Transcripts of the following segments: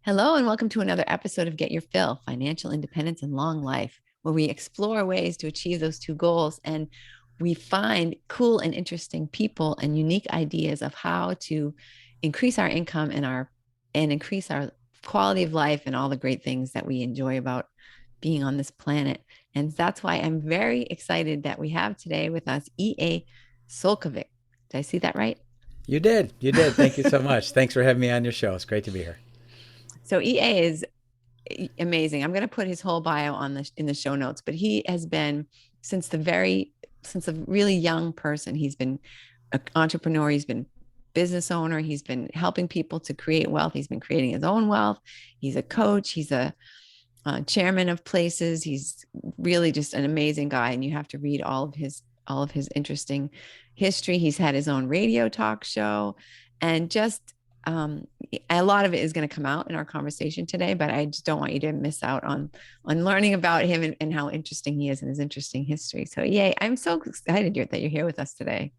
Hello, and welcome to another episode of Get Your Fill Financial Independence and Long Life, where we explore ways to achieve those two goals and we find cool and interesting people and unique ideas of how to increase our income and increase our quality of life and all the great things that we enjoy about being on this planet. And that's why I'm very excited that we have today with us EA Csolkovits. Did I see that right? You did. You did. Thank you so much. Thanks for having me on your show. It's great to be here. So EA is amazing. I'm going to put his whole bio on the in the show notes, but he has been since since a really young person. He's been an entrepreneur. He's been business owner. He's been helping people to create wealth. He's been creating his own wealth. He's a coach. He's a chairman of places. He's really just an amazing guy, and you have to read all of his interesting history. He's had his own radio talk show, and just um, a lot of it is going to come out in our conversation today. But I just don't want you to miss out on learning about him and how interesting he is and his interesting history. So, yay! I'm so excited that you're here with us today.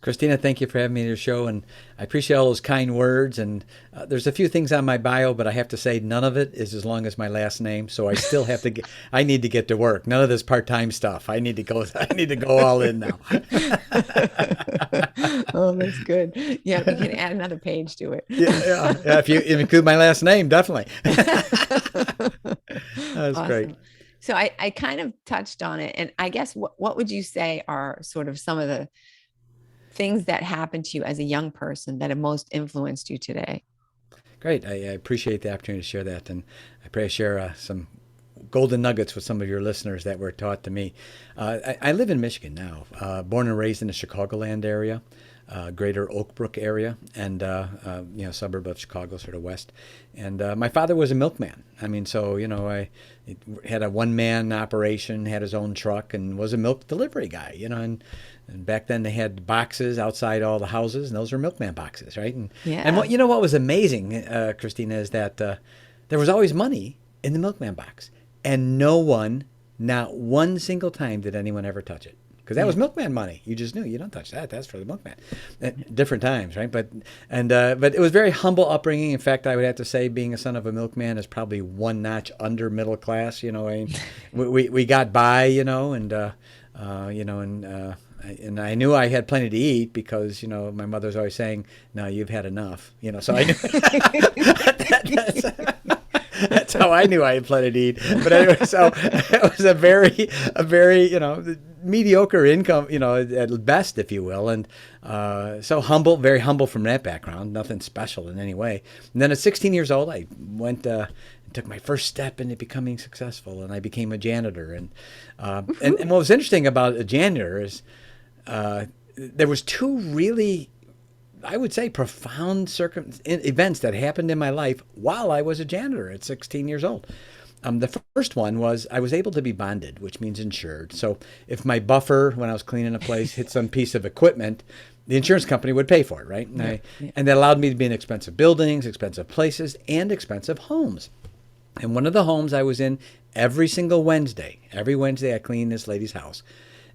Christina, thank you for having me on your show. And I appreciate all those kind words. And there's a few things on my bio, but I have to say none of it is as long as my last name. So I still have to I need to get to work. None of this part-time stuff. I need to go all in now. Oh, that's good. Yeah, we can add another page to it. Yeah. If you include my last name, definitely. That's great. Awesome. So I kind of touched on it. And I guess what would you say are sort of some of the things that happened to you as a young person that have most influenced you today? Great. I appreciate the opportunity to share that. And I pray I share some golden nuggets with some of your listeners that were taught to me. I live in Michigan now, born and raised in the Chicagoland area, greater Oak Brook area, and suburb of Chicago, sort of west. And my father was a milkman. I mean, so I had a one-man operation, had his own truck, and was a milk delivery guy. And back then they had boxes outside all the houses, and those were milkman boxes, right? And Yeah. what was amazing, Christina, is that there was always money in the milkman box, and not one single time did anyone ever touch it. Because that Yeah. was milkman money. You just knew you don't touch that. That's for the milkman. Different times, right? But it was very humble upbringing. In fact, I would have to say, being a son of a milkman is probably one notch under middle class. We got by, and I knew I had plenty to eat because my mother was always saying, "No, you've had enough." So I knew that's how I knew I had plenty to eat. But anyway, so it was a very mediocre income, at best, if you will, and so humble, very humble from that background. Nothing special in any way. And then at 16 years old, I went. Took my first step into becoming successful, and I became a janitor. And what was interesting about a janitor is there was two really, I would say, profound events that happened in my life while I was a janitor at 16 years old. The first one was I was able to be bonded, which means insured. So if my buffer, when I was cleaning a place, hit some piece of equipment, the insurance company would pay for it, right? Yeah. Yeah. And that allowed me to be in expensive buildings, expensive places, and expensive homes. And one of the homes I was in every Wednesday I clean this lady's house.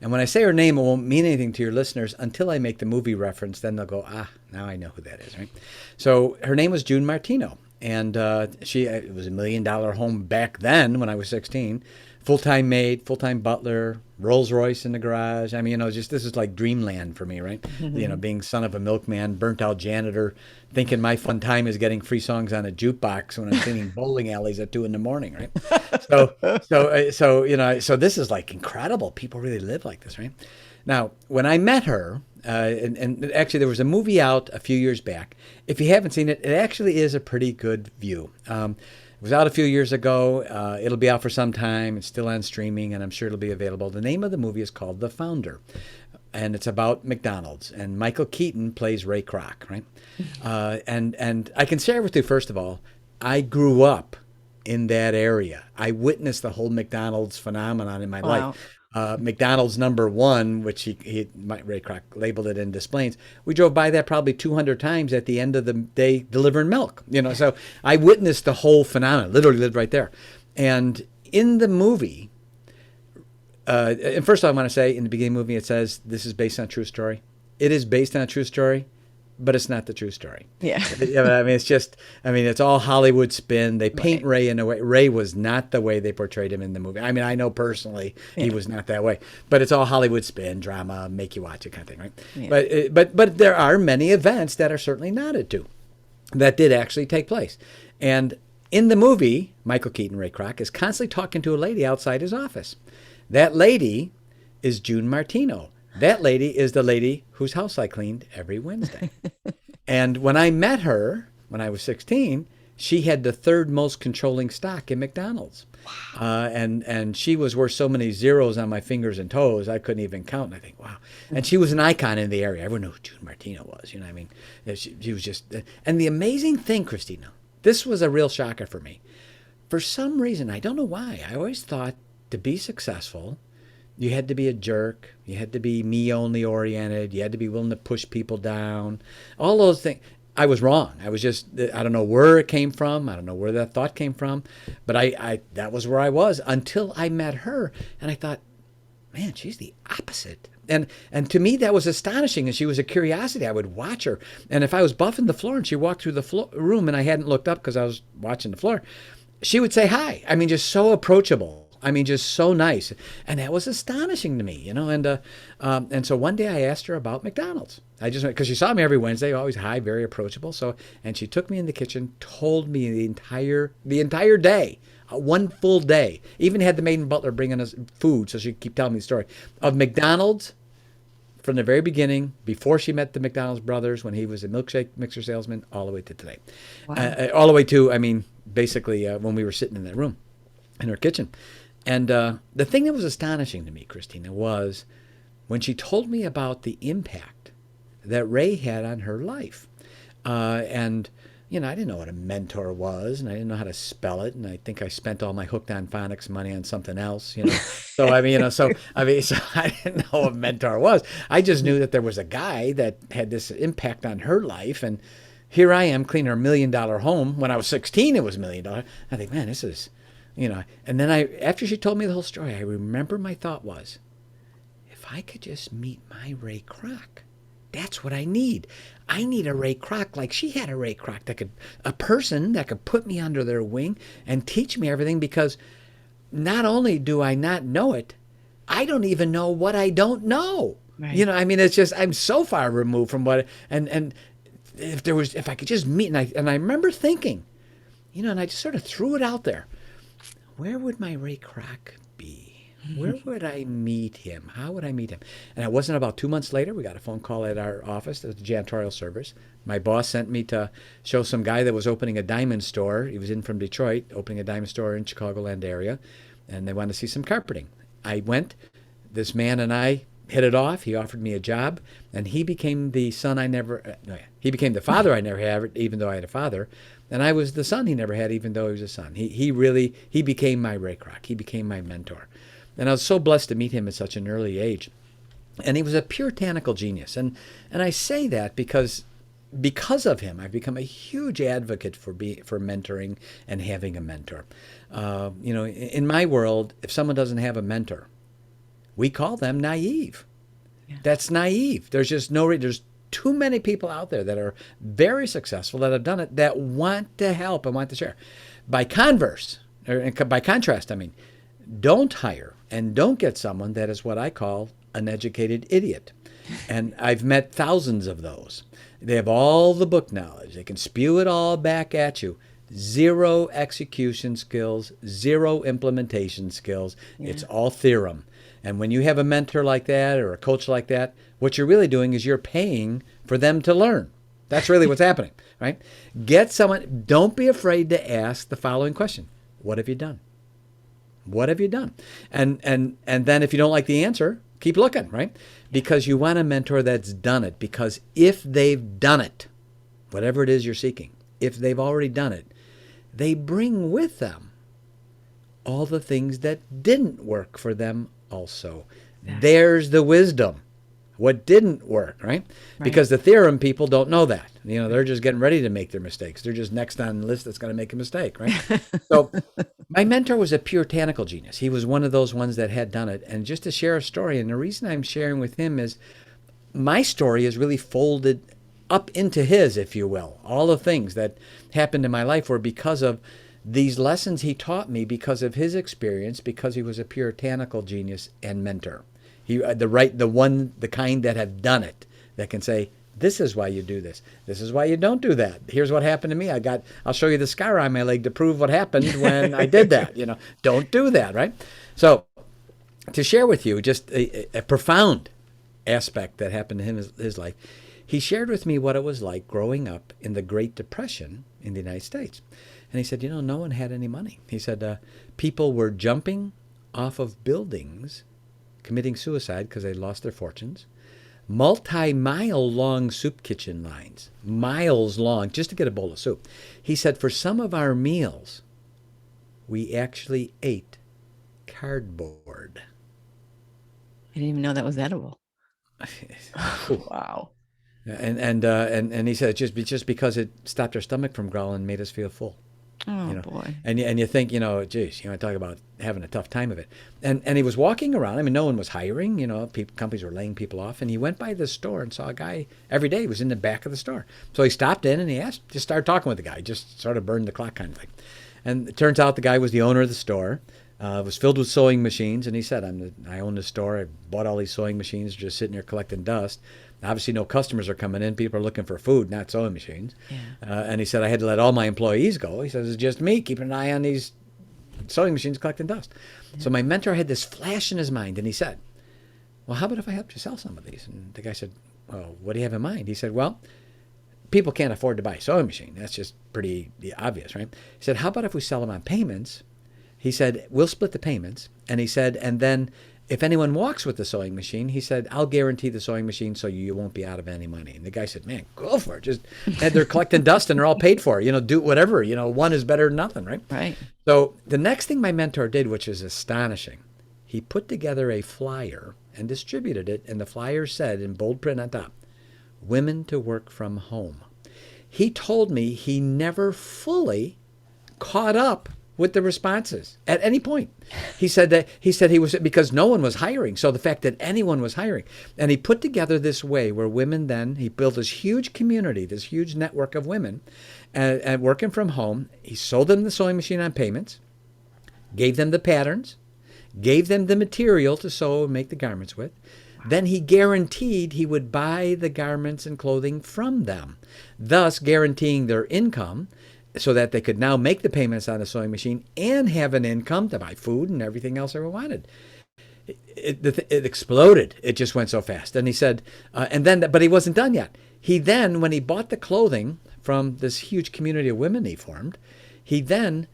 And when I say her name, it won't mean anything to your listeners until I make the movie reference. Then they'll go, now I know who that is, right? So her name was June Martino. And it was $1 million home back then when I was 16. Full-time maid, full-time butler, Rolls Royce in the garage. I mean, just this is like dreamland for me, right? Being son of a milkman, burnt out janitor, thinking my fun time is getting free songs on a jukebox when I'm cleaning bowling alleys at 2 in the morning, right? So this is like incredible. People really live like this, right? Now, when I met her, and actually there was a movie out a few years back. If you haven't seen it, it actually is a pretty good view. It was out a few years ago. It'll be out for some time. It's still on streaming, and I'm sure it'll be available. The name of the movie is called The Founder, and it's about McDonald's. And Michael Keaton plays Ray Kroc, right? And I can share with you, first of all, I grew up in that area. I witnessed the whole McDonald's phenomenon in my Wow. life. McDonald's number one, which Ray Kroc labeled it in Des Plaines. We drove by that probably 200 times at the end of the day delivering milk. So I witnessed the whole phenomenon. Literally lived right there. And in the movie, and first of all, I want to say in the beginning of the movie, it says this is based on a true story. It is based on a true story, but it's not the true story. Yeah. Yeah, I mean, it's just, I mean, it's all Hollywood spin. They paint Right. Ray in a way. Ray was not the way they portrayed him in the movie. I mean, I know personally he Yeah. was not that way, but it's all Hollywood spin, drama, make you watch it kind of thing, right? Yeah. But there are many events that are certainly nodded to that did actually take place. And in the movie, Michael Keaton, Ray Kroc, is constantly talking to a lady outside his office. That lady is June Martino. That lady is the lady whose house I cleaned every Wednesday. And when I met her, when I was 16, she had the third most controlling stock in McDonald's. And she was worth so many zeros on my fingers and toes, I couldn't even count. And I think, wow. And she was an icon in the area. Everyone knew who June Martino was. You know what I mean? She was just, and the amazing thing, Christina, this was a real shocker for me. For some reason, I don't know why, I always thought to be successful, you had to be a jerk. You had to be me only oriented. You had to be willing to push people down. All those things. I was wrong. I was just, I don't know where it came from. I don't know where that thought came from. But I that was where I was until I met her. And I thought, man, she's the opposite. And to me, that was astonishing. And she was a curiosity. I would watch her. And if I was buffing the floor and she walked through the room and I hadn't looked up because I was watching the floor, she would say hi. I mean, just so approachable. I mean, just so nice. And that was astonishing to me, you know. And so one day I asked her about McDonald's. I just went, because she saw me every Wednesday, always hi, very approachable. So, and she took me in the kitchen, told me the entire day, one full day. Even had the maid and butler bringing us food, so she could keep telling me the story of McDonald's from the very beginning, before she met the McDonald's brothers, when he was a milkshake mixer salesman, all the way to today. Wow. All the way to, I mean, basically when we were sitting in that room, in her kitchen. And the thing that was astonishing to me, Christina, was when she told me about the impact that Ray had on her life. And, you know, I didn't know what a mentor was, and I didn't know how to spell it. And I think I spent all my hooked on phonics money on something else, you know. So, I mean, you know, so I didn't know what a mentor was. I just knew that there was a guy that had this impact on her life. And here I am cleaning her $1 million home. When I was 16, it was $1 million. I think, man, this is... You know, and then after she told me the whole story, I remember my thought was, if I could just meet my Ray Kroc, that's what I need. I need a Ray Kroc like she had a Ray Kroc, a person that could put me under their wing and teach me everything, because not only do I not know it, I don't even know what I don't know. Right. You know, I mean, it's just, I'm so far removed from what, and if I could just meet, and I remember thinking, you know, and I just sort of threw it out there. Where would my Ray Kroc be? Where would I meet him? How would I meet him? And it wasn't about 2 months later, we got a phone call at our office, at the janitorial service. My boss sent me to show some guy that was opening a diamond store. He was in from Detroit, opening a diamond store in Chicagoland area, and they wanted to see some carpeting. I went. This man and I hit it off. He offered me a job, and he became the he became the father I never had, even though I had a father. And I was the son he never had, even though he was a son. He became my Ray Kroc. He became my mentor. And I was so blessed to meet him at such an early age. And he was a puritanical genius. And I say that because of him, I've become a huge advocate for mentoring and having a mentor. You know, in my world, if someone doesn't have a mentor, we call them naive. Yeah. That's naive. There's just there's too many people out there that are very successful, that have done it, that want to help and want to share. By contrast, I mean, don't hire and don't get someone that is what I call an educated idiot. And I've met thousands of those. They have all the book knowledge. They can spew it all back at you. Zero execution skills, zero implementation skills. Yeah. It's all theorem. And when you have a mentor like that or a coach like that, what you're really doing is you're paying for them to learn. That's really what's happening, right? Get someone, don't be afraid to ask the following question. What have you done? What have you done? And then if you don't like the answer, keep looking, right? Because you want a mentor that's done it. Because if they've done it, whatever it is you're seeking, if they've already done it, they bring with them all the things that didn't work for them also. Yeah. There's the wisdom. What didn't work, right? Because the theorem people don't know that. You know, they're just getting ready to make their mistakes. They're just next on the list that's going to make a mistake, right? So my mentor was a puritanical genius. He was one of those ones that had done it. And just to share a story, and the reason I'm sharing with him is my story is really folded up into his, if you will. All the things that happened in my life were because of these lessons he taught me, because of his experience, because he was a puritanical genius and mentor. He the kind that have done it, that can say, this is why you do this. This is why you don't do that. Here's what happened to me. I'll show you the scar on my leg to prove what happened when I did that. Don't do that, right? So to share with you just a profound aspect that happened to him in his life, he shared with me what it was like growing up in the Great Depression in the United States. And he said, no one had any money. He said people were jumping off of buildings, committing suicide because they lost their fortunes. Multi-mile long soup kitchen lines, miles long, just to get a bowl of soup. He said, for some of our meals, we actually ate cardboard. I didn't even know that was edible. Wow. And he said just because it stopped our stomach from growling and made us feel full. Oh, boy. And you think, geez, talk about having a tough time of it. And he was walking around. I mean, no one was hiring. Companies were laying people off. And he went by the store and saw a guy every day. He was in the back of the store. So he stopped in and just started talking with the guy, just sort of burned the clock kind of thing. And it turns out the guy was the owner of the store. It was filled with sewing machines. And he said, I own the store. I bought all these sewing machines, just sitting there collecting dust. Obviously, no customers are coming in. People are looking for food, not sewing machines. Yeah. And he said, I had to let all my employees go. He says, it's just me keeping an eye on these sewing machines collecting dust. Yeah. So my mentor had this flash in his mind, and he said, well, how about if I helped you sell some of these? And the guy said, well, what do you have in mind? He said, well, people can't afford to buy a sewing machine. That's just pretty obvious, right? He said, how about if we sell them on payments? He said, we'll split the payments. And he said, and then if anyone walks with the sewing machine, he said, I'll guarantee the sewing machine so you won't be out of any money. And the guy said, man, go for it. And they're collecting dust and they're all paid for. Do whatever. One is better than nothing, right? Right. So the next thing my mentor did, which is astonishing, he put together a flyer and distributed it. And the flyer said in bold print on top, women to work from home. He told me he never fully caught up with the responses at any point. He said he was, because no one was hiring. So the fact that anyone was hiring, and he put together this way where women he built this huge community, this huge network of women and working from home. He sold them the sewing machine on payments, gave them the patterns, gave them the material to sew and make the garments with. Then he guaranteed he would buy the garments and clothing from them, thus guaranteeing their income, so that they could now make the payments on the sewing machine and have an income to buy food and everything else they wanted. It exploded. It just went so fast. And he said, but he wasn't done yet. He then, when he bought the clothing from this huge community of women he formed, he then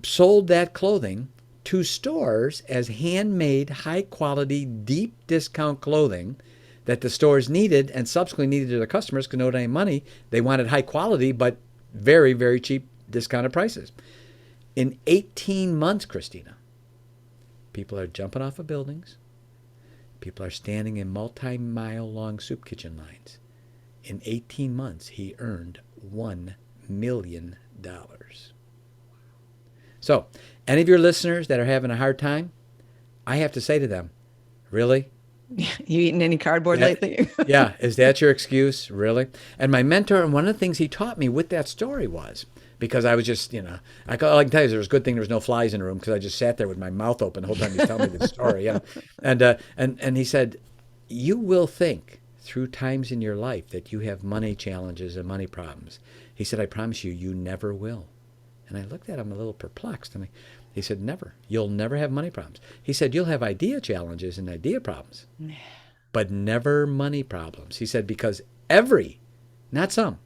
sold that clothing to stores as handmade, high-quality, deep discount clothing that the stores needed and subsequently needed to their customers because no one had any money. They wanted high quality, but very, very cheap discounted prices. In 18 months, Christina, people are jumping off of buildings. People are standing in multi-mile long soup kitchen lines. In 18 months, he earned $1 million. So, any of your listeners that are having a hard time, I have to say to them, really? You eaten any cardboard lately? Yeah. Is that your excuse? Really? And my mentor, and one of the things he taught me with that story was, because I was just, all I can tell you is there was a good thing there was no flies in the room because I just sat there with my mouth open the whole time he's telling me the story. And he said, you will think through times in your life that you have money challenges and money problems. He said, I promise you, you never will. And I looked at him a little perplexed. And he said, never. You'll never have money problems. He said, you'll have idea challenges and idea problems, but never money problems. He said, because not some,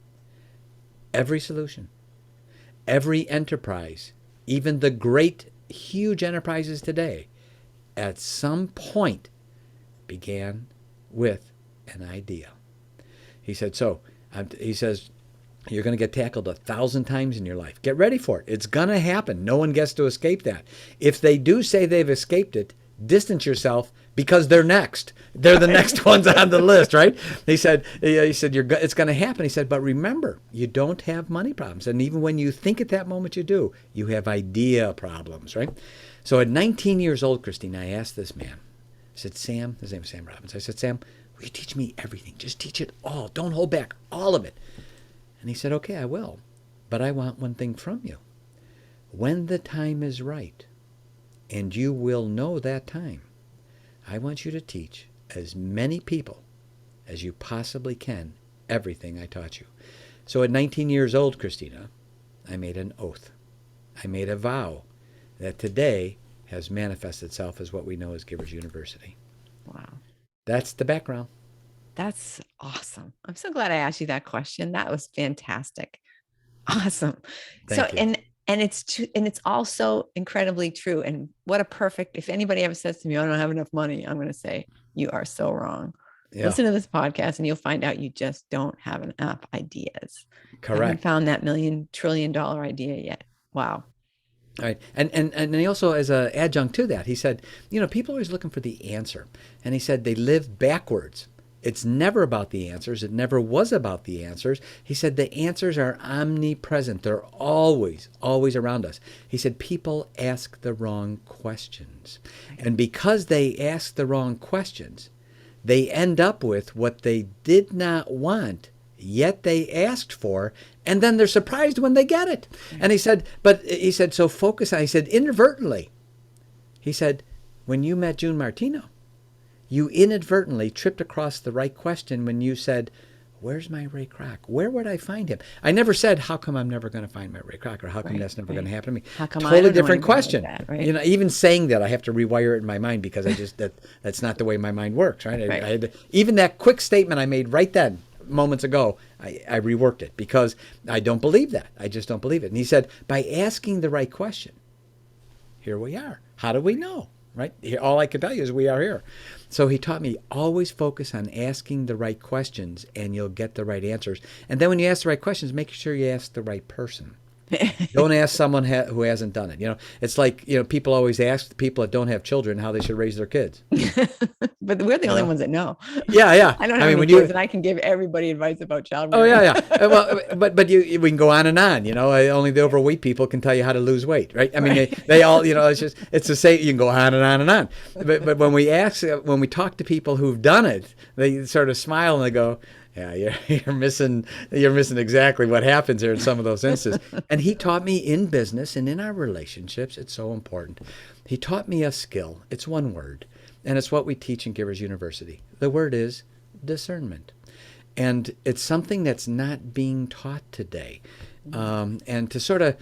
every solution, every enterprise, even the great, huge enterprises today, at some point began with an idea. He said, he says, you're going to get tackled 1,000 times in your life. Get ready for it. It's going to happen. No one gets to escape that. If they do say they've escaped it, distance yourself because they're next. They're the next ones on the list, right? He said, it's going to happen. He said, but remember, you don't have money problems. And even when you think at that moment you do, you have idea problems, right? So at 19 years old, Christine, I asked this man, I said, Sam, his name is Sam Robbins. I said, Sam, will you teach me everything? Just teach it all. Don't hold back, all of it. And he said, okay, I will. But I want one thing from you. When the time is right, and you will know that time, I want you to teach as many people as you possibly can everything I taught you. So at 19 years old, Christina, I made an oath. I made a vow that today has manifested itself as what we know as Givers University. Wow. That's the background. That's awesome. I'm so glad I asked you that question. That was fantastic. Awesome. So, Thank you. and it's true, and it's also incredibly true. And what a perfect, if anybody ever says to me, I don't have enough money, I'm going to say, you are so wrong. Yeah, Listen to this podcast and you'll find out you just don't have enough ideas. Haven't correct. found that $1,000,000,000,000 idea yet. Wow. All right. And he also, as an adjunct to that, he said, people are always looking for the answer. And he said they live backwards. It's never about the answers. It never was about the answers. He said the answers are omnipresent. They're always, always around us. He said people ask the wrong questions. And because they ask the wrong questions, they end up with what they did not want, yet they asked for, and then they're surprised when they get it. And he said, so focus on, he said, inadvertently. He said, when you met June Martino, you inadvertently tripped across the right question when you said, where's my Ray Kroc? Where would I find him? I never said, how come I'm never going to find my Ray Kroc? Or how come that's never going to happen to me? How come totally different question. Like that, right? Even saying that, I have to rewire it in my mind because that's not the way my mind works, right? Right. Even that quick statement I made right then, moments ago, I reworked it because I don't believe that. I just don't believe it. And he said, by asking the right question, here we are. How do we know? Right? All I can tell you is we are here. So he taught me always focus on asking the right questions and you'll get the right answers. And then when you ask the right questions, make sure you ask the right person. Don't ask someone who hasn't done it. It's like, people always ask people that don't have children how they should raise their kids. But we're the only ones that know. Yeah, yeah. I don't have any kids, and I can give everybody advice about child Oh, rearing. yeah, yeah. Well, but we can go on and on. Only the overweight people can tell you how to lose weight, right? I mean, Right. they all, it's the same. You can go on and on and on. But when we talk to people who've done it, they sort of smile and they go, yeah, you're missing exactly what happens here in some of those instances. And he taught me in business and in our relationships, it's so important. He taught me a skill. It's one word, and it's what we teach in Givers University. The word is discernment. And it's something that's not being taught today. And to sort of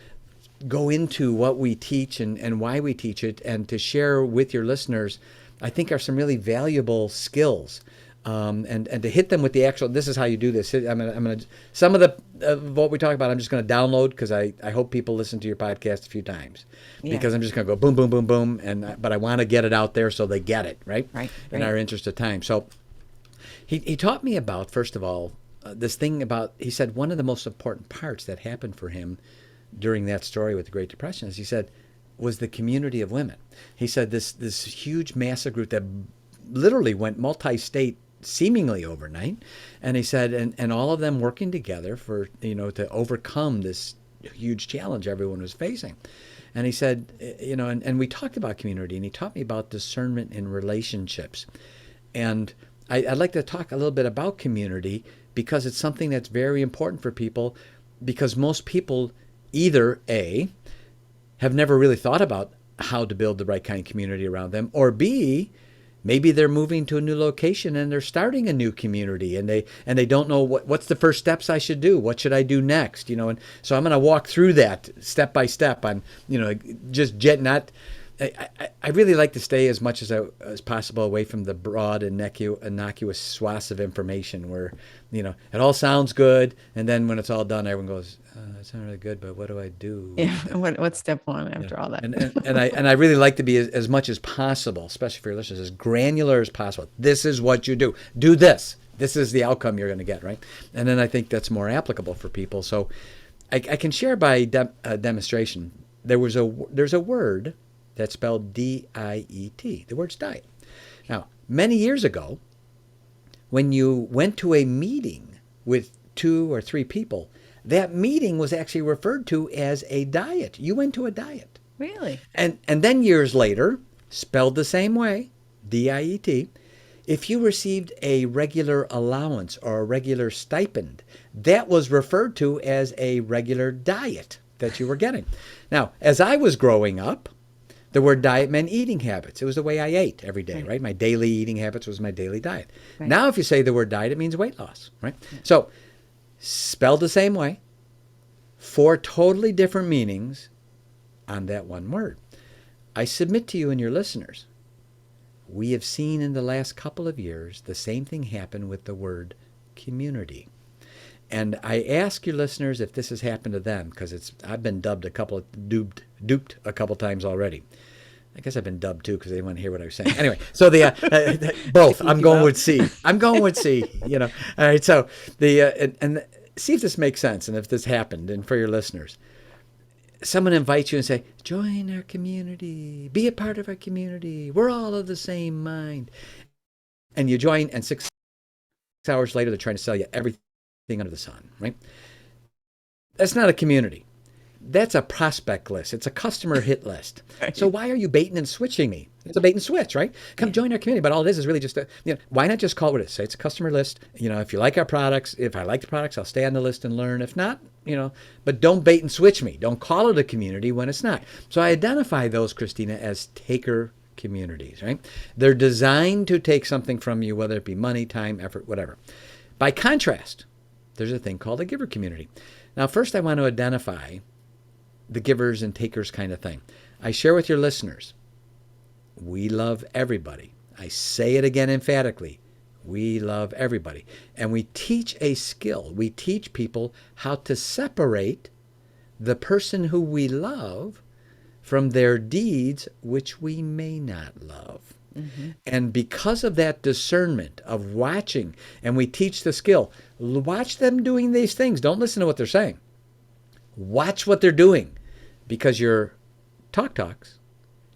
go into what we teach and why we teach it and to share with your listeners, I think are some really valuable skills. And to hit them with the actual, this is how you do this. I'm gonna some of what we talk about, I'm just going to download because I hope people listen to your podcast a few times because I'm just going to go boom, boom, boom, boom. But I want to get it out there so they get it, right? Right. In our interest of time. So he taught me about, first of all, this thing about, he said one of the most important parts that happened for him during that story with the Great Depression is he said was the community of women. He said this huge massive group that literally went multi-state seemingly overnight, and he said and all of them working together for to overcome this huge challenge everyone was facing. And he said and we talked about community, and he taught me about discernment in relationships. And I'd like to talk a little bit about community because it's something that's very important for people, because most people either A, have never really thought about how to build the right kind of community around them, or B, maybe they're moving to a new location and they're starting a new community, and they don't know what's the first steps I should do. What should I do next? And so I'm going to walk through that step by step. I'm not. I really like to stay as much as possible away from the broad and innocuous swaths of information where it all sounds good, and then when it's all done, everyone goes, "That's not really good, but what do I do?" Yeah. What's step one after all that? And I really like to be as much as possible, especially for your listeners, as granular as possible. This is what you do. Do this. This is the outcome you're going to get, right? And then I think that's more applicable for people. So I can share by demonstration. There's a word that's spelled D-I-E-T. The word's diet. Now, many years ago, when you went to a meeting with 2 or 3 people, that meeting was actually referred to as a diet. You went to a diet. Really? And then years later, spelled the same way, D-I-E-T, If you received a regular allowance or a regular stipend, that was referred to as a regular diet that you were getting. Now, as I was growing up, the word diet meant eating habits. It was the way I ate every day, right? My daily eating habits was my daily diet. Right. Now, if you say the word diet, it means weight loss, right? So, spelled the same way, four totally different meanings on that one word. I submit to you and your listeners, we have seen in the last couple of years the same thing happen with the word community. And I ask your listeners if this has happened to them, because I've been duped a couple times already. I guess I've been dubbed too because they didn't want to hear what I was saying. Anyway, so both. I'm going with C. I'm going with C. All right. So and see if this makes sense and if this happened. And for your listeners, someone invites you and say, join our community, be a part of our community. We're all of the same mind. And you join, and 6 hours later, they're trying to sell you everything under the sun, right? That's not a community. That's a prospect list. It's a customer hit list. Right. So why are you baiting and switching me? It's a bait and switch, right? Come join our community. But all it is really just why not just call it what it is? Say it's a customer list. If you like our products, if I like the products, I'll stay on the list and learn. If not, but don't bait and switch me. Don't call it a community when it's not. So I identify those, Christina, as taker communities, right? They're designed to take something from you, whether it be money, time, effort, whatever. By contrast, there's a thing called a giver community. Now, first I want to identify the givers and takers kind of thing. I share with your listeners, we love everybody. I say it again emphatically. We love everybody. And we teach a skill. We teach people how to separate the person who we love from their deeds, which we may not love. Mm-hmm. And because of that discernment of watching, and we teach the skill, watch them doing these things. Don't listen to what they're saying. Watch what they're doing, because your talk talks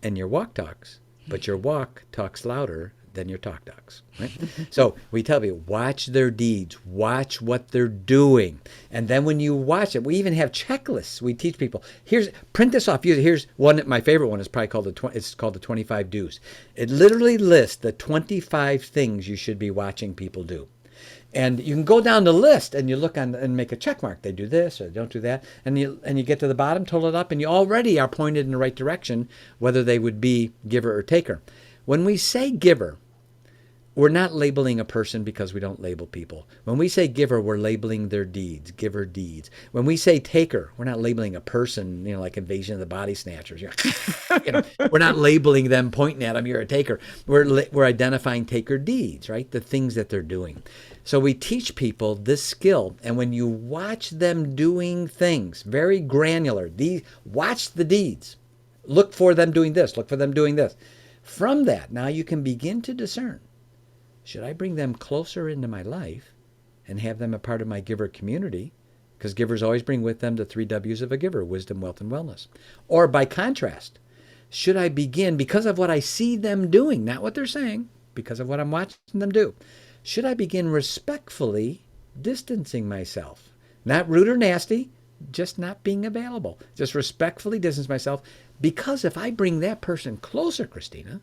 and your walk talks, but your walk talks louder than your talk talks, right? So we tell people, watch their deeds, watch what they're doing. And then when you watch it, we even have checklists. We teach people, print this off. Here's one, my favorite one is probably called the 25 do's. It literally lists the 25 things you should be watching people do. And you can go down the list and you look on and make a check mark. They do this or they don't do that. And you get to the bottom, total it up, and you already are pointed in the right direction, whether they would be giver or taker. When we say giver, we're not labeling a person because we don't label people. When we say giver, we're labeling their deeds, giver deeds. When we say taker, we're not labeling a person, like Invasion of the Body Snatchers. We're not labeling them, pointing at them, you're a taker. We're identifying taker deeds, right? The things that they're doing. So we teach people this skill, and when you watch them doing things, very granular, watch the deeds. Look for them doing this, look for them doing this. From that, now you can begin to discern, should I bring them closer into my life and have them a part of my giver community? Because givers always bring with them the 3 W's of a giver: wisdom, wealth, and wellness. Or by contrast, should I begin, because of what I see them doing, not what they're saying, because of what I'm watching them do, should I begin respectfully distancing myself? Not rude or nasty, just not being available. Just respectfully distance myself, because if I bring that person closer, Christina,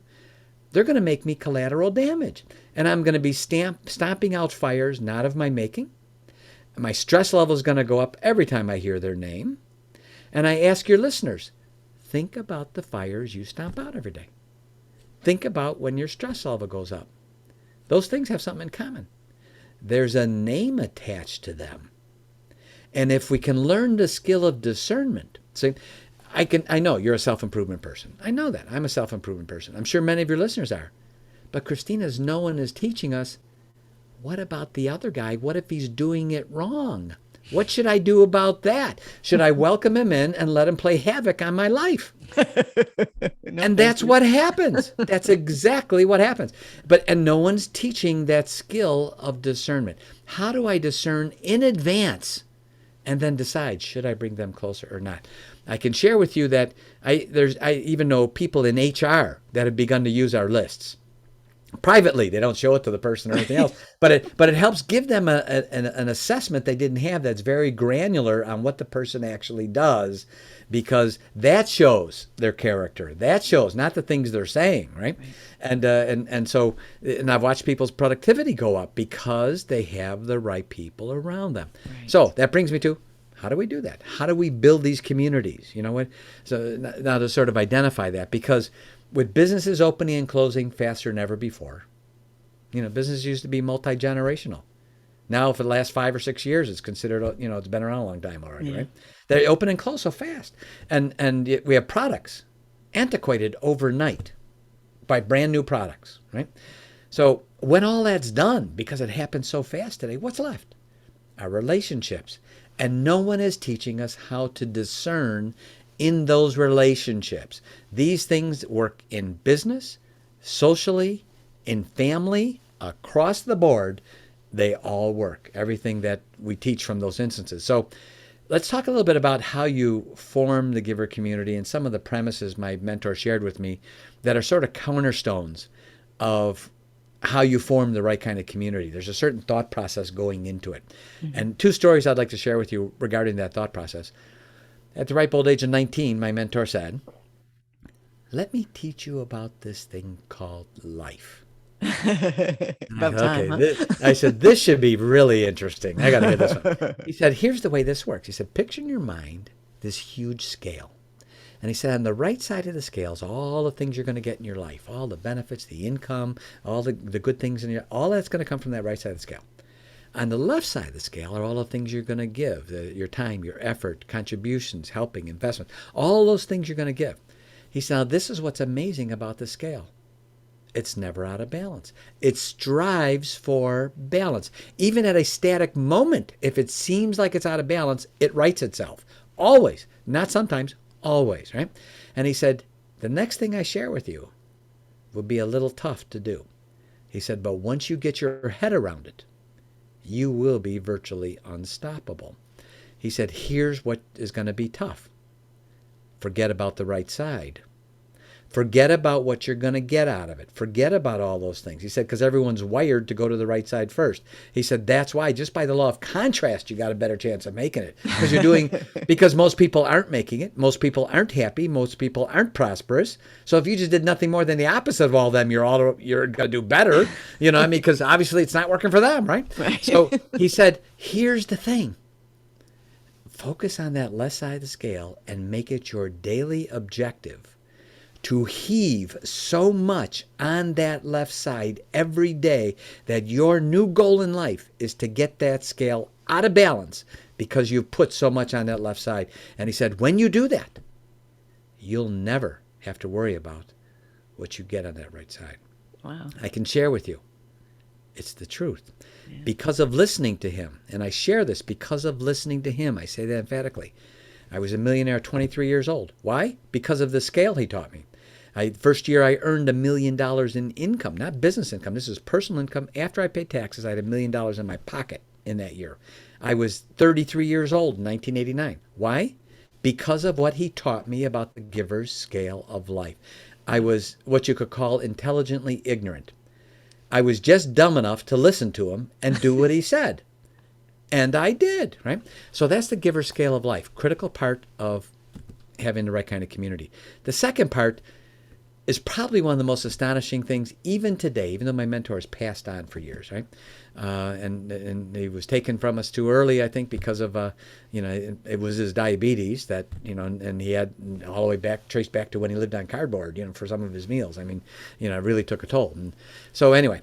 they're going to make me collateral damage. And I'm going to be stomping out fires not of my making. My stress level is going to go up every time I hear their name. And I ask your listeners, think about the fires you stomp out every day. Think about when your stress level goes up. Those things have something in common. There's a name attached to them. And if we can learn the skill of discernment, see, I know you're a self-improvement person. I know that. I'm a self-improvement person. I'm sure many of your listeners are. But Christina's no one is teaching us, what about the other guy? What if he's doing it wrong? What should I do about that? Should I welcome him in and let him play havoc on my life? And that's what happens. That's exactly what happens. And no one's teaching that skill of discernment. How do I discern in advance and then decide, should I bring them closer or not? I can share with you that I even know people in HR that have begun to use our lists. privately. They don't show it to the person or anything else, but it helps give them an assessment they didn't have that's very granular on what the person actually does, because that shows their character. That shows not the things they're saying, right? Right. And I've watched people's productivity go up because they have the right people around them. So Right. that brings me to, how do we do that? How do we build these communities? You know what? So now to sort of identify that, because with businesses opening and closing faster than ever before, business used to be multi-generational. Now, for the last 5 or 6 years, it's considered, it's been around a long time already, Yeah. right? They open and close so fast. And yet we have products antiquated overnight by brand new products, right? So when all that's done, because it happens so fast today, what's left? Our relationships. And no one is teaching us how to discern in those relationships. These things work in business, socially, in family, across the board. They all work. Everything that we teach from those instances. So let's talk a little bit about how you form the giver community and some of the premises my mentor shared with me that are sort of cornerstones of how you form the right kind of community. There's a certain thought process going into it. Mm-hmm. And two stories I'd like to share with you regarding that thought process. At the ripe old age of 19, my mentor said, "Let me teach you about this thing called life." I About thought, time, okay, huh? I said, this should be really interesting. I got to hear this one. He said, here's the way this works. He said, picture in your mind this huge scale. And he said, on the right side of the scale is all the things you're going to get in your life, all the benefits, the income, all the good things in your, all that's going to come from that right side of the scale. On the left side of the scale are all the things you're going to give, your time, your effort, contributions, helping, investment, all those things you're going to give. He said, now this is what's amazing about the scale. It's never out of balance. It strives for balance. Even at a static moment, if it seems like it's out of balance, it rights itself. Always. Not sometimes, always, right? And he said, the next thing I share with you will be a little tough to do. He said, but once you get your head around it, you will be virtually unstoppable. He said, here's what is going to be tough. Forget about the right side. Forget about what you're going to get out of it. Forget about all those things. He said, because everyone's wired to go to the right side first. He said, that's why, just by the law of contrast, you got a better chance of making it. Because most people aren't making it. Most people aren't happy. Most people aren't prosperous. So if you just did nothing more than the opposite of all of them, you're going to do better. You know what I mean? Because obviously it's not working for them, right? Right. So he said, here's the thing. Focus on that left side of the scale and make it your daily objective to heave so much on that left side every day that your new goal in life is to get that scale out of balance because you've put so much on that left side. And he said, when you do that, you'll never have to worry about what you get on that right side. Wow. I can share with you. It's the truth. Yeah. Because of listening to him, and I share this because of listening to him, I say that emphatically. I was a millionaire at 23 years old. Why? Because of the scale he taught me. First year I earned $1 million in income, not business income. This is personal income. After I paid taxes, I had $1 million in my pocket in that year. I was 33 years old in 1989. Why? Because of what he taught me about the giver's scale of life. I was what you could call intelligently ignorant. I was just dumb enough to listen to him and do what he said. And I did, right? So that's the giver scale of life, critical part of having the right kind of community. The second part is probably one of the most astonishing things even today, even though my mentor has passed on for years, right? And he was taken from us too early, I think, because of, it was his diabetes that, and he had all the way back, traced back to when he lived on cardboard, for some of his meals. I mean, it really took a toll. And so anyway,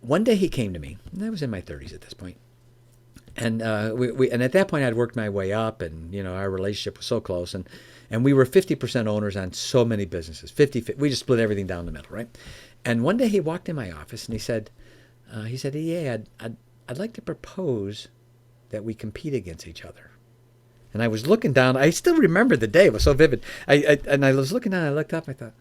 one day he came to me, and I was in my 30s at this point. And and at that point I'd worked my way up, and our relationship was so close, and we were 50% owners on so many businesses. 50, we just split everything down the middle, right? And one day he walked in my office and he said, "Yeah, I'd like to propose that we compete against each other." And I was looking down. I still remember the day; it was so vivid. I was looking down. I looked up. I thought,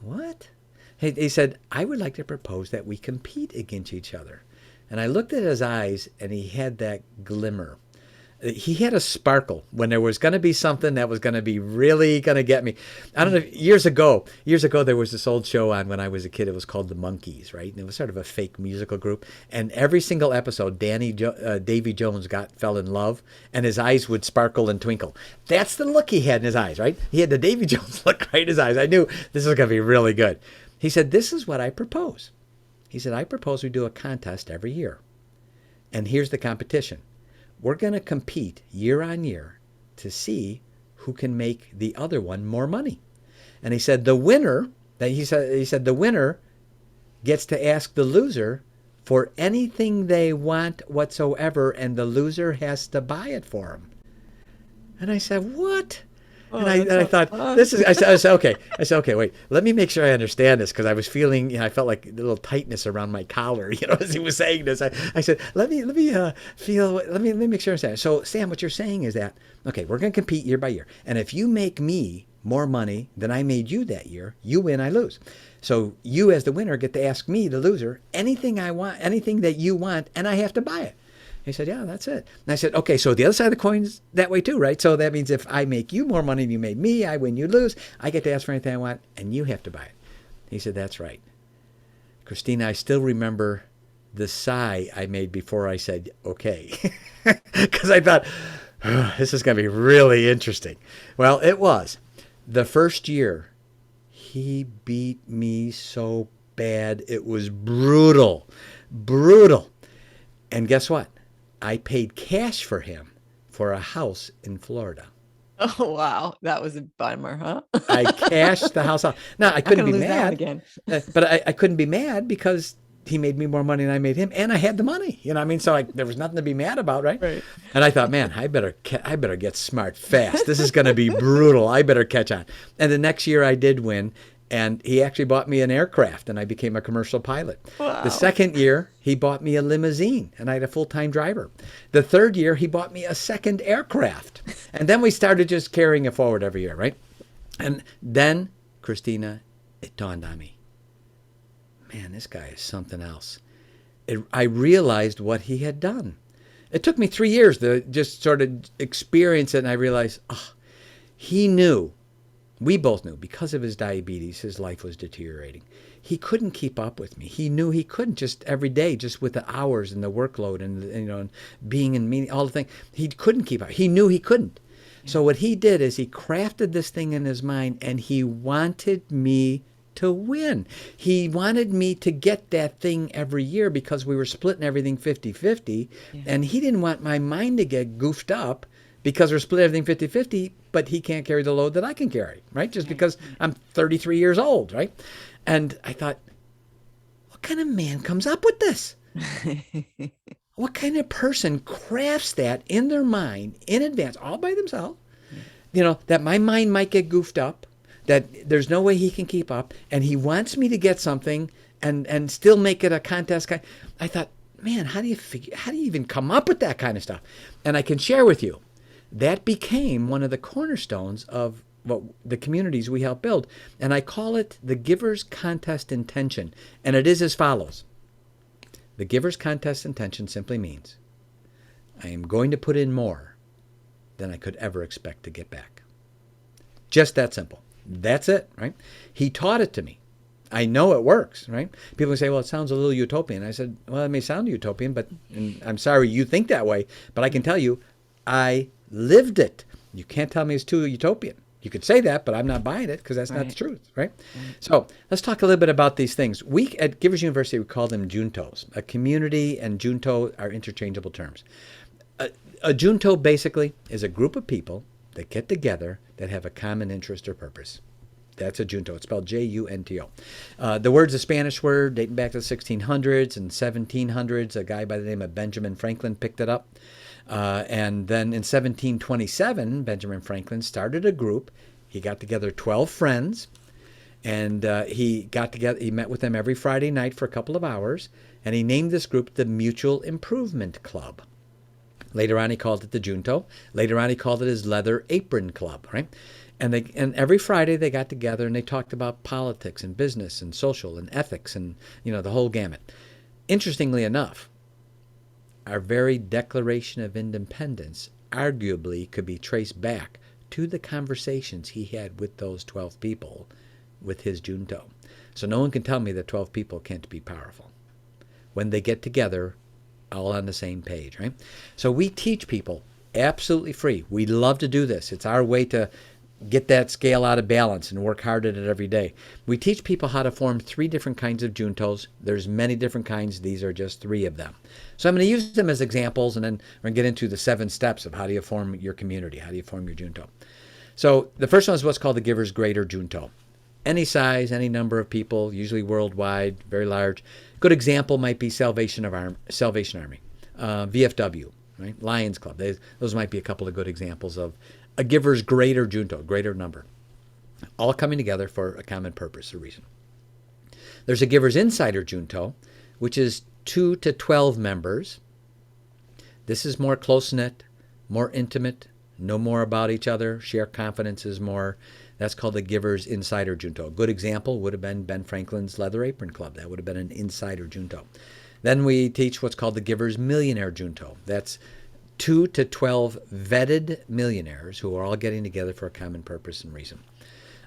"What?" He said, "I would like to propose that we compete against each other." And I looked at his eyes, and he had that glimmer. He had a sparkle when there was going to be something that was going to be really going to get me. I don't know. Years ago, there was this old show on when I was a kid. It was called The Monkees, right? And it was sort of a fake musical group. And every single episode, Davy Jones fell in love, and his eyes would sparkle and twinkle. That's the look he had in his eyes, right? He had the Davy Jones look right in his eyes. I knew this was going to be really good. He said, "This is what I propose." He said, "I propose we do a contest every year. And here's the competition. We're going to compete year on year to see who can make the other one more money." And he said the winner, the winner gets to ask the loser for anything they want whatsoever, and the loser has to buy it for them. And I said, "What?" Oh, And I thought, this is, I said, okay. I said, okay, wait, let me make sure I understand this, because I was feeling, I felt like a little tightness around my collar, as he was saying this. I said, let me make sure I understand. So, Sam, what you're saying is that, okay, we're going to compete year by year. And if you make me more money than I made you that year, you win, I lose. So you as the winner get to ask me, the loser, anything I want, anything that you want, and I have to buy it. He said, "Yeah, that's it." And I said, "Okay, so the other side of the coin is that way too, right? So that means if I make you more money than you made me, I win, you lose. I get to ask for anything I want, and you have to buy it." He said, "That's right." Christina, I still remember the sigh I made before I said, "Okay," because I thought, this is going to be really interesting. Well, it was. The first year, he beat me so bad. It was brutal, brutal. And guess what? I paid cash for him for a house in Florida. Oh, wow. That was a bummer, huh? I cashed the house out. Now, I couldn't be lose that one mad, again. but I couldn't be mad because he made me more money than I made him, and I had the money. You know what I mean? So there was nothing to be mad about, right? Right. And I thought, man, I better get smart fast. This is going to be brutal. I better catch on. And the next year I did win, and he actually bought me an aircraft, and I became a commercial pilot. Wow. The second year, he bought me a limousine, and I had a full-time driver. The third year, he bought me a second aircraft. And then we started just carrying it forward every year, right? And then, Christina, it dawned on me. Man, this guy is something else. I realized what he had done. It took me 3 years to just sort of experience it, and I realized, he knew. We both knew, because of his diabetes, his life was deteriorating. He couldn't keep up with me. He knew he couldn't, just every day, just with the hours and the workload and and being in meeting, all the things. He couldn't keep up. He knew he couldn't. So what he did is he crafted this thing in his mind, and he wanted me to win. He wanted me to get that thing every year because we were splitting everything 50-50, and he didn't want my mind to get goofed up because we're split everything 50-50, but he can't carry the load that I can carry, right? Just because I'm 33 years old, right? And I thought, what kind of man comes up with this? What kind of person crafts that in their mind in advance, all by themselves, that my mind might get goofed up, that there's no way he can keep up, and he wants me to get something and still make it a contest. I thought, man, how do you even come up with that kind of stuff? And I can share with you, that became one of the cornerstones of what the communities we help build. And I call it the Giver's Contest Intention. And it is as follows. The Giver's Contest Intention simply means I am going to put in more than I could ever expect to get back. Just that simple. That's it, right? He taught it to me. I know it works, right? People say, well, it sounds a little utopian. I said, well, it may sound utopian, but and I'm sorry you think that way, but I can tell you, I lived it. You can't tell me it's too utopian. You could say that, but I'm not buying it because that's not the truth, right? So let's talk a little bit about these things. We at Givers University, we call them Juntos. A community and Junto are interchangeable terms. A Junto basically is a group of people that get together that have a common interest or purpose. That's a Junto. It's spelled Junto. The word's a Spanish word dating back to the 1600s and 1700s. A guy by the name of Benjamin Franklin picked it up. And then in 1727, Benjamin Franklin started a group. He got together 12 friends, and he met with them every Friday night for a couple of hours, and he named this group the Mutual Improvement Club. Later on, he called it the Junto. Later on, he called it his Leather Apron Club, right? And every Friday they got together and they talked about politics and business and social and ethics and, the whole gamut. Interestingly enough, our very Declaration of Independence arguably could be traced back to the conversations he had with those 12 people with his Junto. So no one can tell me that 12 people can't be powerful when they get together all on the same page, right? So we teach people absolutely free. We love to do this. It's our way to get that scale out of balance and work hard at it every day. We teach people how to form 3 different kinds of Juntos. There's many different kinds. These are just 3 of them. So I'm going to use them as examples, and then we're going to get into the 7 steps of how do you form your community, how do you form your Junto. So the first one is what's called the giver's greater Junto. Any size, any number of people, usually worldwide, very large. Good example might be Salvation Army, VFW, right? Lions Club. Those might be a couple of good examples of a giver's greater Junto, greater number, all coming together for a common purpose or reason. There's a giver's insider Junto, which is 2 to 12 members. This is more close-knit, more intimate, know more about each other, share confidences more. That's called the giver's insider Junto. A good example would have been Ben Franklin's Leather Apron Club. That would have been an insider Junto. Then we teach what's called the giver's millionaire Junto. That's 2 to 12 vetted millionaires who are all getting together for a common purpose and reason.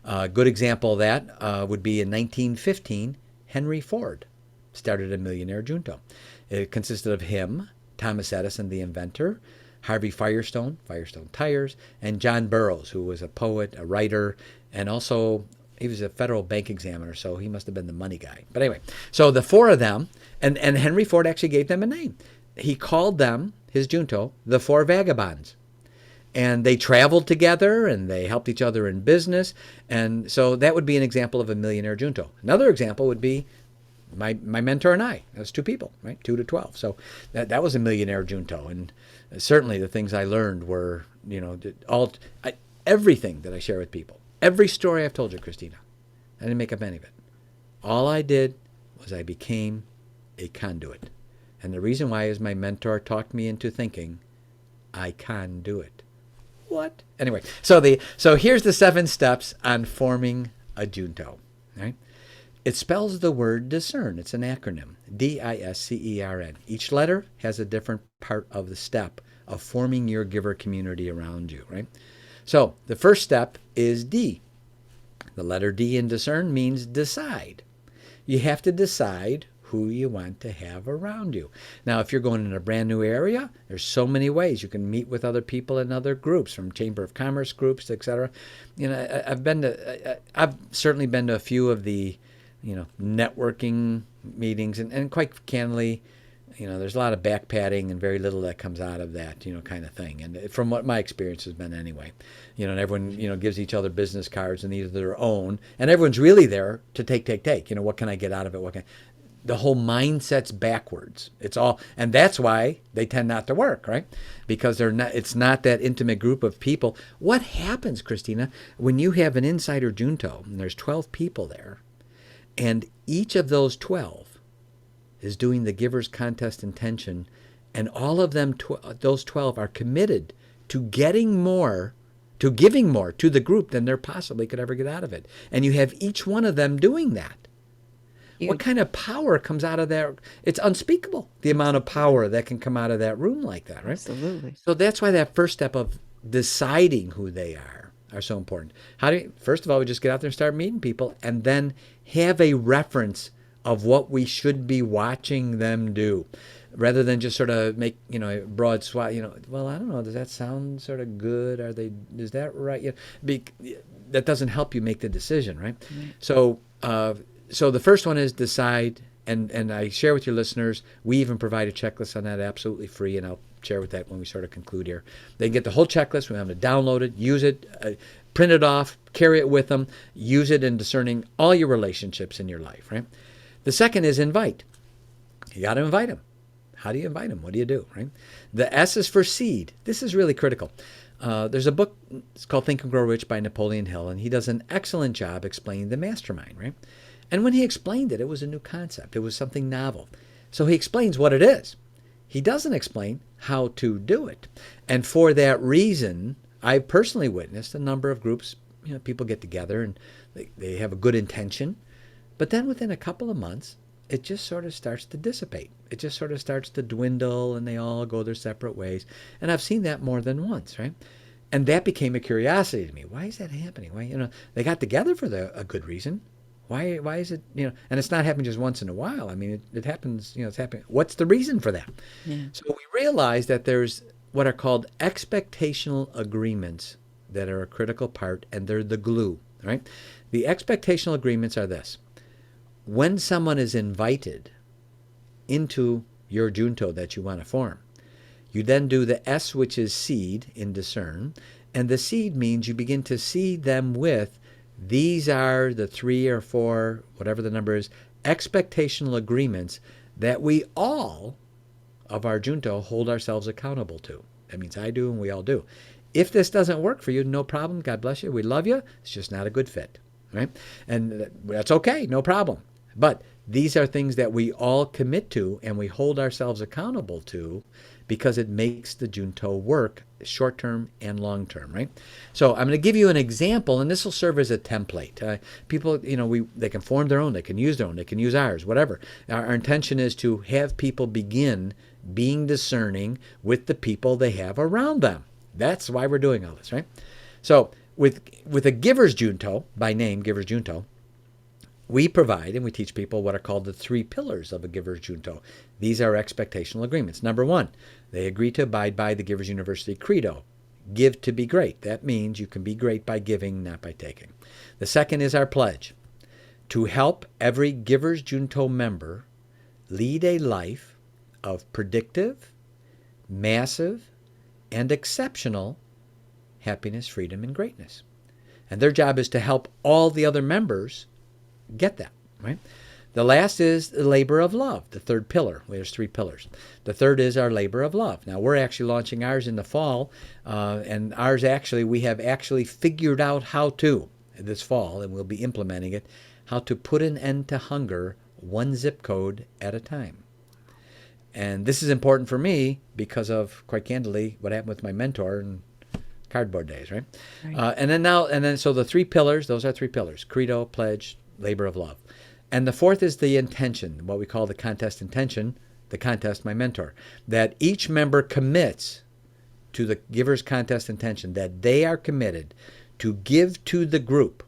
A good example of that would be in 1915, Henry Ford started a millionaire Junto. It consisted of him, Thomas Edison, the inventor, Harvey Firestone, Firestone Tires, and John Burroughs, who was a poet, a writer, and also he was a federal bank examiner, so he must have been the money guy. But anyway, so the 4 of them, and Henry Ford actually gave them a name. He called them, his Junto, the 4 Vagabonds. And they traveled together and they helped each other in business. And so that would be an example of a millionaire Junto. Another example would be my mentor and I. That's 2 people, right? 2 to 12. So that was a millionaire Junto. And certainly the things I learned were, everything that I share with people. Every story I've told you, Christina, I didn't make up any of it. All I did was I became a conduit. And the reason why is my mentor talked me into thinking, I can do it. What? Anyway, so here's the 7 steps on forming a Junto. Right? It spells the word discern. It's an acronym, DISCERN. Each letter has a different part of the step of forming your giver community around you. Right? So the first step is D. The letter D in discern means decide. You have to decide who you want to have around you. Now, if you're going in a brand new area, there's so many ways you can meet with other people in other groups, from Chamber of Commerce groups, etc. I've certainly been to a few of the, networking meetings, and quite candidly, there's a lot of back patting and very little that comes out of that, kind of thing. And from what my experience has been anyway, and everyone, gives each other business cards and these are their own, and everyone's really there to take. What can I get out of it? The whole mindset's backwards. It's all, and that's why they tend not to work, right? Because it's not that intimate group of people. What happens, Christina, when you have an insider Junto and there's 12 people there, and each of those 12 is doing the giver's contest intention, and all of them, those 12 are committed to getting more, to giving more to the group than there possibly could ever get out of it. And you have each one of them doing that. What kind of power comes out of that? It's unspeakable, the amount of power that can come out of that room like that, right? Absolutely. So that's why that first step of deciding who they are so important. First of all, we just get out there and start meeting people, and then have a reference of what we should be watching them do, rather than just sort of make, a broad swath, well, I don't know, does that sound sort of good? Is that right? That doesn't help you make the decision, right? Mm-hmm. So the first one is decide, and I share with your listeners, we even provide a checklist on that absolutely free, and I'll share with that when we sort of conclude here. They can get the whole checklist. We want them to download it, use it, print it off, carry it with them, use it in discerning all your relationships in your life, right? The second is invite. You got to invite them. How do you invite them? What do you do, right? The S is for seed. This is really critical. There's a book, it's called Think and Grow Rich by Napoleon Hill, and he does an excellent job explaining the mastermind, right? And when he explained it, it was a new concept. It was something novel. So he explains what it is. He doesn't explain how to do it. And for that reason, I personally witnessed a number of groups, people get together and they have a good intention. But then within a couple of months, it just sort of starts to dissipate. It just sort of starts to dwindle and they all go their separate ways. And I've seen that more than once, right? And that became a curiosity to me. Why is that happening? Why, they got together for a good reason. Why is it, and it's not happening just once in a while. I mean, it happens, it's happening. What's the reason for that? Yeah. So we realize that there's what are called expectational agreements that are a critical part, and they're the glue, right? The expectational agreements are this. When someone is invited into your Junto that you want to form, you then do the S, which is seed in discern, and the seed means you begin to seed them with, these are the 3 or 4, whatever the number is, expectational agreements that we all of our Junto hold ourselves accountable to. That means I do and we all do. If this doesn't work for you, no problem. God bless you. We love you. It's just not a good fit, right? And that's okay. No problem. But these are things that we all commit to and we hold ourselves accountable to because it makes the Junto work short-term and long-term, right? So I'm going to give you an example, and this will serve as a template. People, they can form their own, they can use their own, they can use ours, whatever. Our intention is to have people begin being discerning with the people they have around them. That's why we're doing all this, right? So with a Giver's Junto, by name, Giver's Junto, we provide and we teach people what are called the 3 pillars of a Giver's Junto. These are expectational agreements. Number 1, they agree to abide by the Givers University Credo. Give to be great. That means you can be great by giving, not by taking. The second is our pledge. To help every Giver's Junto member lead a life of predictive, massive, and exceptional happiness, freedom, and greatness. And their job is to help all the other members get that, right? The last is the labor of love, the 3rd pillar. There's 3 pillars. The 3rd is our labor of love. Now, we're actually launching ours in the fall, and ours we have actually figured out how to, this fall, and we'll be implementing it, how to put an end to hunger 1 zip code at a time. And this is important for me because of, quite candidly, what happened with my mentor and cardboard days, right? Right. So the 3 pillars, those are 3 pillars: credo, pledge, labor of love. And the 4th is the intention, what we call the contest intention, the contest, my mentor, that each member commits to the giver's contest intention, that they are committed to give to the group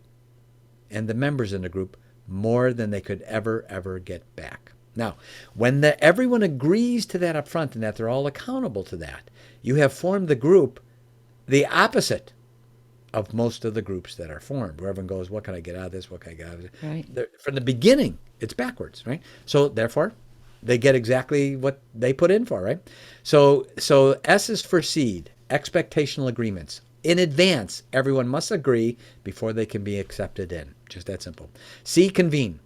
and the members in the group more than they could ever get back. Now, when everyone agrees to that up front and that they're all accountable to that, you have formed the group the opposite of most of the groups that are formed, where everyone goes, what can I get out of this? What can I get out of this? Right. From the beginning, it's backwards, right? So therefore, they get exactly what they put in for, right? So S is for seed, expectational agreements. In advance, everyone must agree before they can be accepted in. Just that simple. C, convene.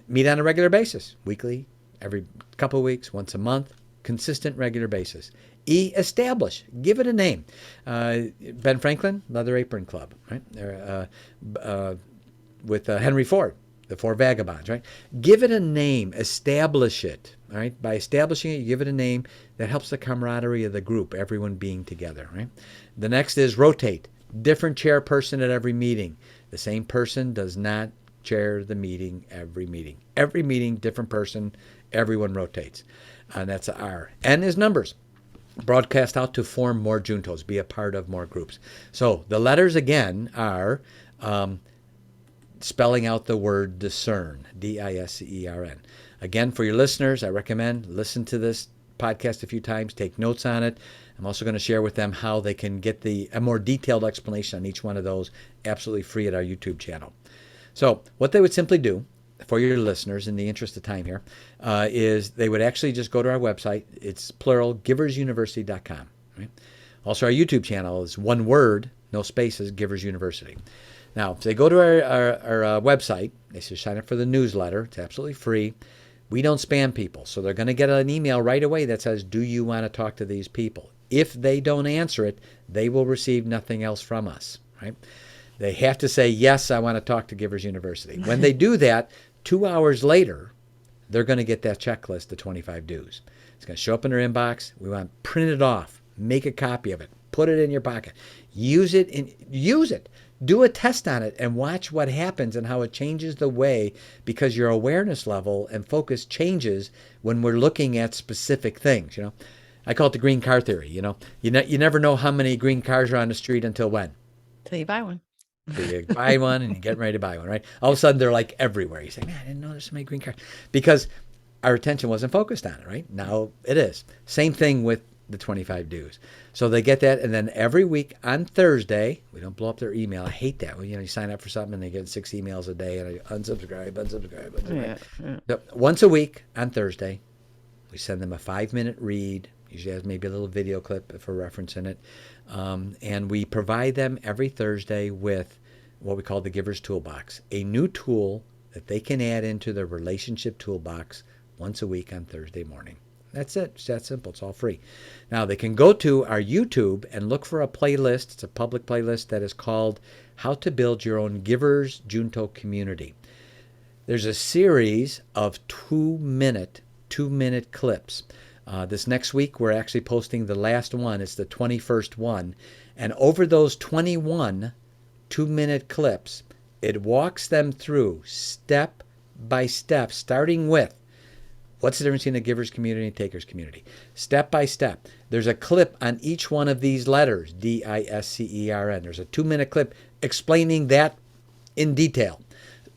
Meet on a regular basis, weekly, every couple of weeks, once a month, consistent, regular basis. E, establish. Give it a name. Ben Franklin, Leather Apron Club, right? With Henry Ford, the 4 Vagabonds, right? Give it a name. Establish it, all right? By establishing it, you give it a name that helps the camaraderie of the group, everyone being together, right? The next is rotate. Different chairperson at every meeting. The same person does not chair the meeting every meeting. Every meeting, different person, everyone rotates. And that's R. N is numbers. Broadcast out to form more Juntos, be a part of more groups. So the letters again are spelling out the word discern, D-I-S-C-E-R-N. Again, for your listeners, I recommend listen to this podcast a few times, take notes on it. I'm also going to share with them how they can get a more detailed explanation on each one of those absolutely free at our YouTube channel. So what they would simply do, for your listeners, in the interest of time here, is they would actually just go to our website. It's plural, giversuniversity.com. Right? Also, our YouTube channel is one word, no spaces, Givers University. Now, if they go to our website, they should sign up for the newsletter. It's absolutely free. We don't spam people, so they're going to get an email right away that says, do you want to talk to these people? If they don't answer it, they will receive nothing else from us. Right? They have to say, yes, I want to talk to Givers University. When they do that, 2 hours later, they're going to get that checklist, the 25 do's. It's going to show up in their inbox. We want to print it off, make a copy of it, put it in your pocket. Use it. Do a test on it and watch what happens and how it changes the way, because your awareness level and focus changes when we're looking at specific things. I call it the green car theory. You never know how many green cars are on the street until when. Till you buy one. So you buy one and you're getting ready to buy one, right? All of a sudden they're like everywhere. You say, man, I didn't know there's so many green cars, because our attention wasn't focused on it, right? Now it is. Same thing with the 25 dues. So they get that, and then every week on Thursday, we don't blow up their email. I hate that. Well, you sign up for something and they get 6 emails a day, and I unsubscribe. Yeah. So once a week on Thursday, we send them a 5-minute read. Usually has maybe a little video clip for reference in it. And we provide them every Thursday with what we call the Giver's Toolbox, a new tool that they can add into their relationship toolbox once a week on Thursday morning. That's it. It's that simple. It's all free. Now, they can go to our YouTube and look for a playlist. It's a public playlist that is called How to Build Your Own Giver's Junto Community. There's a series of 2-minute clips. This next week, we're actually posting the last one. It's the 21st one. And over those 21 2-minute clips, it walks them through step by step, starting with what's the difference between a giver's community and a taker's community? Step by step. There's a clip on each one of these letters, DISCERN. There's a 2-minute clip explaining that in detail.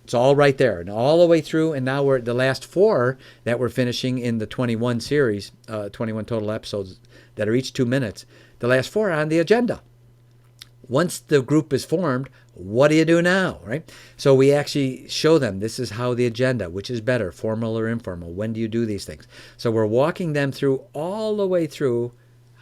It's all right there, and all the way through. And now we're at the last 4 that we're finishing in the 21 series, 21 total episodes that are each 2 minutes. The last 4 are on the agenda. Once the group is formed, what do you do now, right? So we actually show them this is how the agenda, which is better, formal or informal. When do you do these things? So we're walking them through all the way through.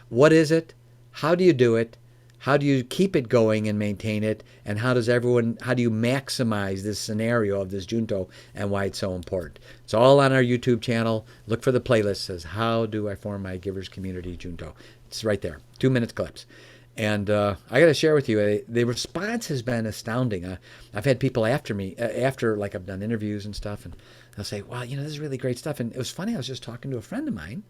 What is it? How do you do it? How do you keep it going and maintain it? And how do you maximize this scenario of this Junto and why it's so important? It's all on our YouTube channel. Look for the playlist. It says, how do I form my giver's community Junto? It's right there. 2-minute clips. And I got to share with you, the response has been astounding. I've had people after me, like I've done interviews and stuff, and they'll say, wow, this is really great stuff. And it was funny, I was just talking to a friend of mine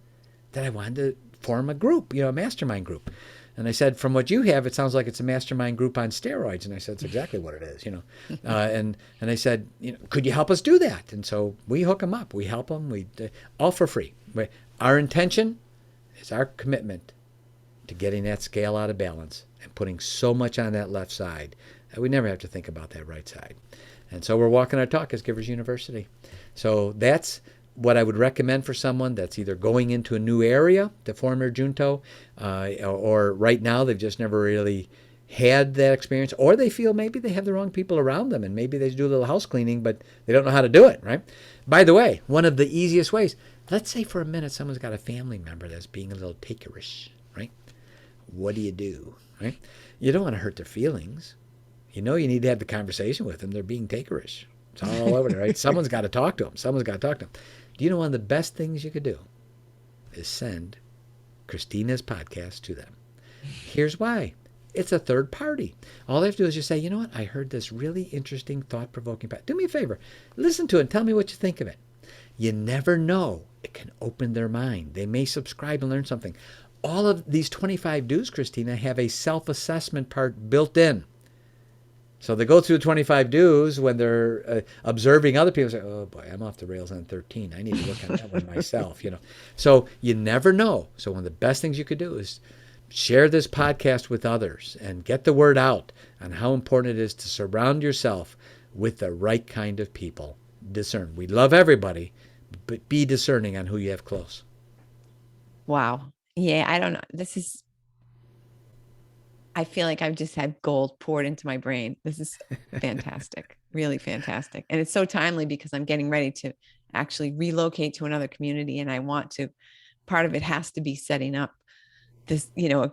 that I wanted to form a group, a mastermind group. And I said, from what you have, it sounds like it's a mastermind group on steroids. And I said, that's exactly what it is, and I said, could you help us do that? And so we hook them up. We help them. All for free. Our intention is our commitment to getting that scale out of balance and putting so much on that left side that we never have to think about that right side. And so we're walking our talk as Givers University. So that's what I would recommend for someone that's either going into a new area to form their Junto, or right now they've just never really had that experience, or they feel maybe they have the wrong people around them and maybe they do a little house cleaning, but they don't know how to do it, right? By the way, one of the easiest ways, let's say for a minute someone's got a family member that's being a little takerish, right? What do you do, right? You don't want to hurt their feelings. You need to have the conversation with them. They're being takerish. It's all over there, right? Someone's got to talk to them. Do you know one of the best things you could do is send Christina's podcast to them? Here's why. It's a third party. All they have to do is just say, you know what? I heard this really interesting, thought-provoking podcast. Do me a favor. Listen to it and tell me what you think of it. You never know. It can open their mind. They may subscribe and learn something. All of these 25 dues, Christina, have a self-assessment part built in. So they go through 25 dues when they're observing other people. Say, oh boy, I'm off the rails on 13. I need to work on that one myself. So you never know. So one of the best things you could do is share this podcast with others and get the word out on how important it is to surround yourself with the right kind of people. Discern. We love everybody, but be discerning on who you have close. Wow. Yeah, I don't know. I feel like I've just had gold poured into my brain. This is fantastic, really fantastic. And it's so timely because I'm getting ready to actually relocate to another community. And part of it has to be setting up this, a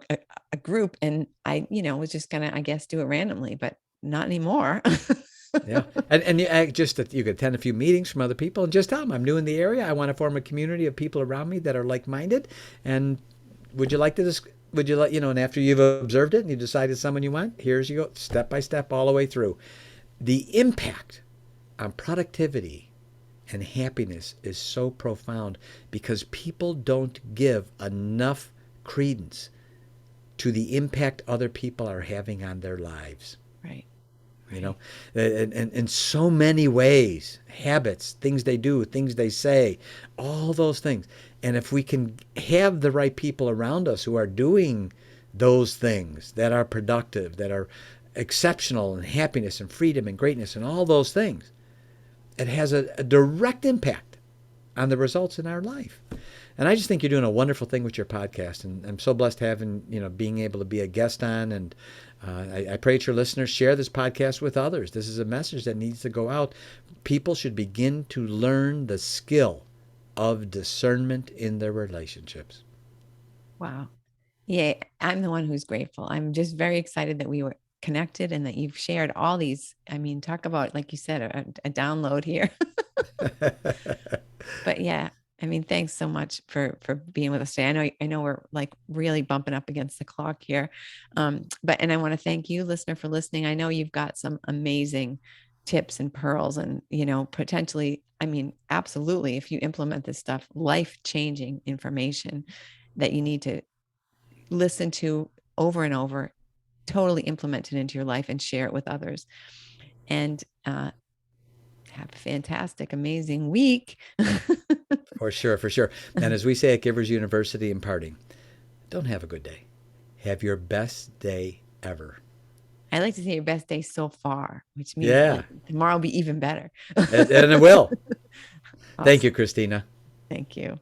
group. And I, was just going to, I guess, do it randomly, but not anymore. Yeah. And you could attend a few meetings from other people and just tell them, I'm new in the area. I want to form a community of people around me that are like-minded. And would you like, and after you've observed it and you decided someone you want, here's you go, step by step, all the way through. The impact on productivity and happiness is so profound because people don't give enough credence to the impact other people are having on their lives. Right. you know, Right. and in so many ways, habits, things they do, things they say, all those things. And if we can have the right people around us who are doing those things that are productive, that are exceptional in happiness and freedom and greatness and all those things, it has a direct impact on the results in our life. And I just think you're doing a wonderful thing with your podcast, and I'm so blessed having being able to be a guest on. And I pray that your listeners share this podcast with others. This is a message that needs to go out. People should begin to learn the skill of discernment in their relationships. Wow. Yeah, I'm the one who's grateful. I'm just very excited that we were connected and that you've shared all these. I mean, talk about, like you said, a download here. But yeah, I mean, thanks so much for being with us today. I know we're like really bumping up against the clock here. But and I want to thank you, listener, for listening. I know you've got some amazing tips and pearls and potentially, I mean, absolutely, if you implement this stuff, life-changing information that you need to listen to over and over, totally implement it into your life and share it with others. And have a fantastic, amazing week. For sure, for sure. And as we say at Givers University in parting, don't have a good day. Have your best day ever. I like to say your best day so far, which means Yeah, like tomorrow will be even better. and it will. Thank you, Awesome. Christina. Thank you.